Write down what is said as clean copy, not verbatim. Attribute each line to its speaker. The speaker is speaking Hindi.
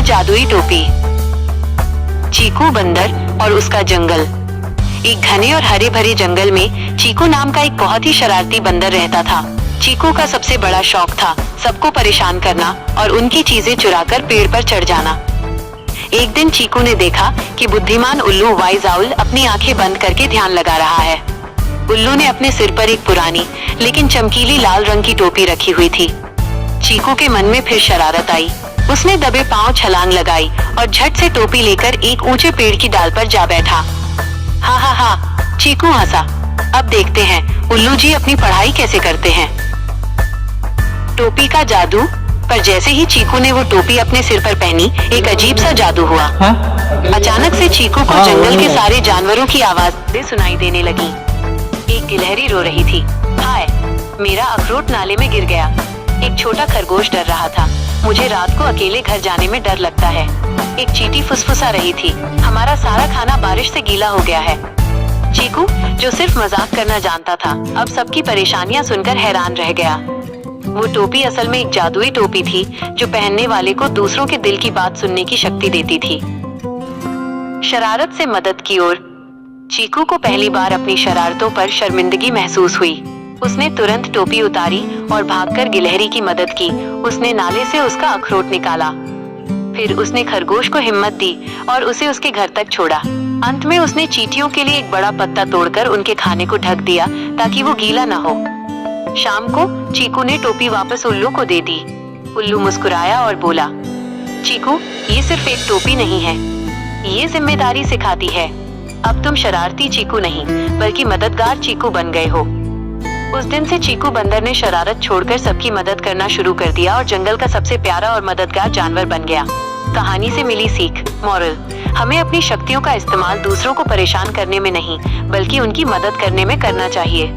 Speaker 1: जादुई टोपी। चीकू बंदर और उसका जंगल। एक घने और हरे भरे जंगल में चीकू नाम का एक बहुत ही शरारती बंदर रहता था। चीकू का सबसे बड़ा शौक था सबको परेशान करना और उनकी चीजें चुराकर पेड़ पर चढ़ जाना। एक दिन चीकू ने देखा कि बुद्धिमान उल्लू वाइज आउल अपनी आंखें बंद करके ध्यान लगा रहा है। उल्लू ने अपने सिर पर एक पुरानी लेकिन चमकीली लाल रंग की टोपी रखी हुई थी। चीकू के मन में फिर शरारत आई। उसने दबे पांव छलांग लगाई और झट से टोपी लेकर एक ऊंचे पेड़ की डाल पर जा बैठा। हा हा हा, चीकू हंसा। अब देखते हैं उल्लू जी अपनी पढ़ाई कैसे करते हैं। टोपी का जादू। पर जैसे ही चीकू ने वो टोपी अपने सिर पर पहनी, एक अजीब सा जादू हुआ। अचानक से चीकू को जंगल के सारे जानवरों की आवाजें सुनाई देने लगी। एक गिलहरी रो रही थी, हाय मेरा अखरोट नाले में गिर गया। एक छोटा खरगोश डर रहा था, मुझे रात को अकेले घर जाने में डर लगता है। एक चींटी फुसफुसा रही थी, हमारा सारा खाना बारिश से गीला हो गया है। चीकू जो सिर्फ मजाक करना जानता था, अब सबकी परेशानियां सुनकर हैरान रह गया। वो टोपी असल में एक जादुई टोपी थी जो पहनने वाले को दूसरों के दिल की बात सुनने की शक्ति देती थी। शरारत से मदद की ओर। चीकू को पहली बार अपनी शरारतों पर शर्मिंदगी महसूस हुई। उसने तुरंत टोपी उतारी और भागकर गिलहरी की मदद की। उसने नाले से उसका अखरोट निकाला। फिर उसने खरगोश को हिम्मत दी और उसे उसके घर तक छोड़ा। अंत में उसने चींटियों के लिए एक बड़ा पत्ता तोड़कर उनके खाने को ढक दिया ताकि वो गीला न हो। शाम को चीकू ने टोपी वापस उल्लू को दे दी। उल्लू मुस्कुराया और बोला, चीकू ये सिर्फ एक टोपी नहीं है, ये जिम्मेदारी सिखाती है। अब तुम शरारती चीकू नहीं बल्कि मददगार चीकू बन गए हो। उस दिन से चीकू बंदर ने शरारत छोड़कर सबकी मदद करना शुरू कर दिया और जंगल का सबसे प्यारा और मददगार जानवर बन गया। कहानी से मिली सीख, मॉरल, हमें अपनी शक्तियों का इस्तेमाल दूसरों को परेशान करने में नहीं बल्कि उनकी मदद करने में करना चाहिए।